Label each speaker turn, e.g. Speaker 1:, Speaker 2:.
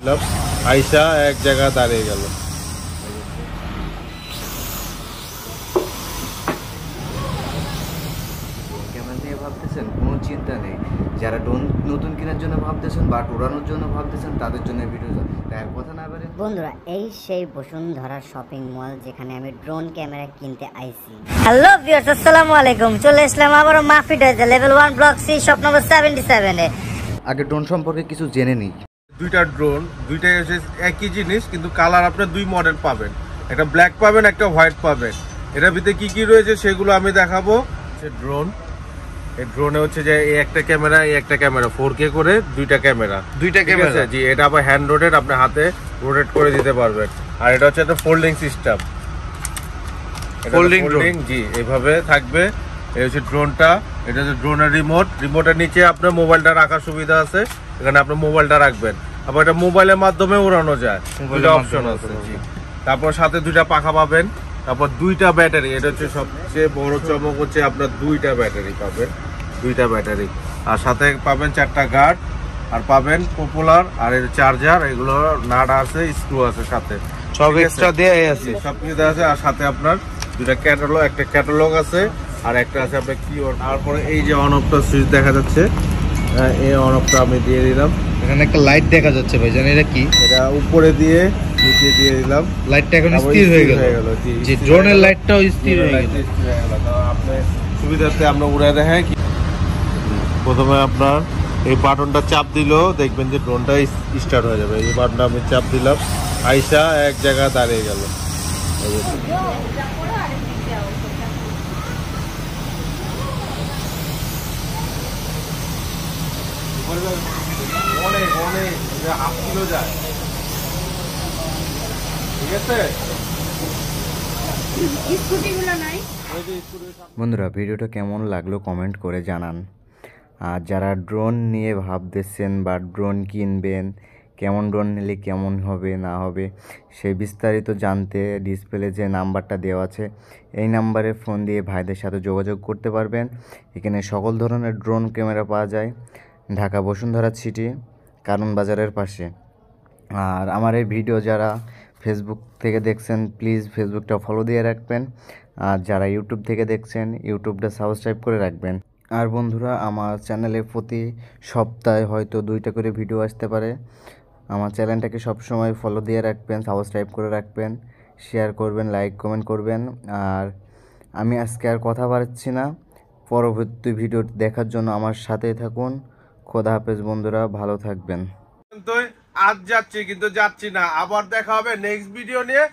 Speaker 1: আইসা এক জায়গা দাঁড়িয়ে গেল।
Speaker 2: ক্যামেরা নিয়ে ভাবতেছেন, কোনো চিন্তা নেই। যারা ড্রোন নতুন কেনার জন্য ভাবতেছেন বা উড়ানোর জন্য ভাবতেছেন তাদের জন্য ভিডিও। তার কথা না বলে
Speaker 3: বন্ধুরা, এই সেই বসুন্ধরা শপিং মল যেখানে আমি ড্রোন ক্যামেরা কিনতে আইছি। হ্যালো ভিউয়ার্স, আসসালামু আলাইকুম। চলে আসলাম আবারও মাফি ডয়েজে level 1 block C shop number 77 এ।
Speaker 2: আগে ড্রোন সম্পর্কে কিছু জেনে নিই।
Speaker 1: দুইটা ড্রোন, দুইটাই হচ্ছে একই জিনিস, কিন্তু কালার আপনার দুই মডেল পাবেন। একটা ব্ল্যাক পাবেন, একটা হোয়াইট পাবেন। এটার ভিতরে কি কি রয়েছে সেগুলো আমি দেখাবো। ড্রোন, এই ড্রোনে হচ্ছে যে এই একটা ক্যামেরা, এই একটা ক্যামেরা 4K করে দুইটা ক্যামেরা জি। এটা আবার হ্যান্ড রোটেট, আপনি হাতে রোটেট করে দিতে পারবেন। আর এটা হচ্ছে একটা ফোল্ডিং সিস্টেম, ফোল্ডিং জি, এইভাবে থাকবে। এই হচ্ছে ড্রোনটা। এটা হচ্ছে ড্রোনের রিমোটের নিচে আপনার মোবাইলটা রাখার সুবিধা আছে, এখানে আপনি মোবাইলটা রাখবেন। আবার এটা মোবাইলের মাধ্যমে উড়ানো যায়, দুইটা অপশন আছে জি। তারপর সাথে দুইটা পাখা পাবেন, তারপর দুইটা ব্যাটারি। এটা হচ্ছে সবচেয়ে বড় চমক, হচ্ছে আপনার দুইটা ব্যাটারি পাবেন, দুইটা ব্যাটারি। আর সাথে পাবেন 4টা গার্ড, আর পাবেন পপুলার, আর এর চার্জার, এগুলো নাট আছে, স্ক্রু আছে সাথে, সব এক্সট্রা দেয়া আছে, সবকিছু দেওয়া আছে। আর সাথে আপনার দুইটা ক্যাটালগ, একটা ক্যাটালগ আছে আর একটা আছে আপনার কিওয়ার্ড। তারপরে এই যে অন অফটা সুইচ দেখা যাচ্ছে, এই অন অফটা আমি দিয়ে দিলাম।
Speaker 4: এখানে একটা লাইট দেখা যাচ্ছে ভাই, জানেন এটা কি?
Speaker 1: এটা উপরে দিয়ে নিচে দিয়ে দিলাম।
Speaker 4: লাইটটা এখন স্থির হয়ে গেল জি, ড্রোনের লাইটটাও স্থির হয়ে গেল।
Speaker 1: তো আপনি সুবিধাতে আমরা উড়ে দেখাই কি। প্রথমে আপনার এই বাটনটা চাপ দিলেও দেখবেন যে ড্রোনটা স্টার্ট হয়ে যাবে। এই বাটনটা আমি চাপ দিলাম, আইসা এক জায়গা দাঁড়িয়ে গেল। অনেক অনেক হাফ কিলো যায়, ঠিক আছে।
Speaker 2: বন্ধুরা, ভিডিওটা কেমন লাগলো কমেন্ট করে জানান। আর যারা ড্রোন নিয়ে ভাবতেছেন বা ড্রোন কিনবেন, কেমন ড্রোন নিলে কেমন হবে না হবে সেই বিস্তারিত জানতে ডিসপ্লে যে নাম্বারটা দেওয়া আছে এই নাম্বারে ফোন দিয়ে ভাইদের সাথে যোগাযোগ করতে পারবেন। এখানে সকল ধরনের ড্রোন ক্যামেরা পাওয়া যায়, ঢাকা বসুন্ধরা সিটি, কারণ বাজারের পাশে। আর আমার এই ভিডিও যারা ফেসবুক থেকে দেখছেন প্লিজ ফেসবুকটা ফলো দিয়ে রাখবেন। আর যারা ইউটিউব থেকে দেখছেন ইউটিউবটা সাবস্ক্রাইব করে রাখবেন। আর বন্ধুরা, আমার চ্যানেলে প্রতি সপ্তাহে হয়তো 2টা করে ভিডিও আসতে পারে। আমার চ্যানেলটাকে সবসময় ফলো দিয়ে রাখবেন, সাবস্ক্রাইব করে রাখবেন, শেয়ার করবেন, লাইক কমেন্ট করবেন। আর আমি আজকে আর কথা বাড়াচ্ছি না, পরবর্তী ভিডিও দেখার জন্য আমার সাথেই থাকুন। খোদা হাফেজ বন্ধুরা, ভালো থাকবেন।
Speaker 1: আজ যাচ্ছি কিন্তু যাচ্ছি না, আবার দেখা হবে নেক্সট ভিডিও নিয়ে।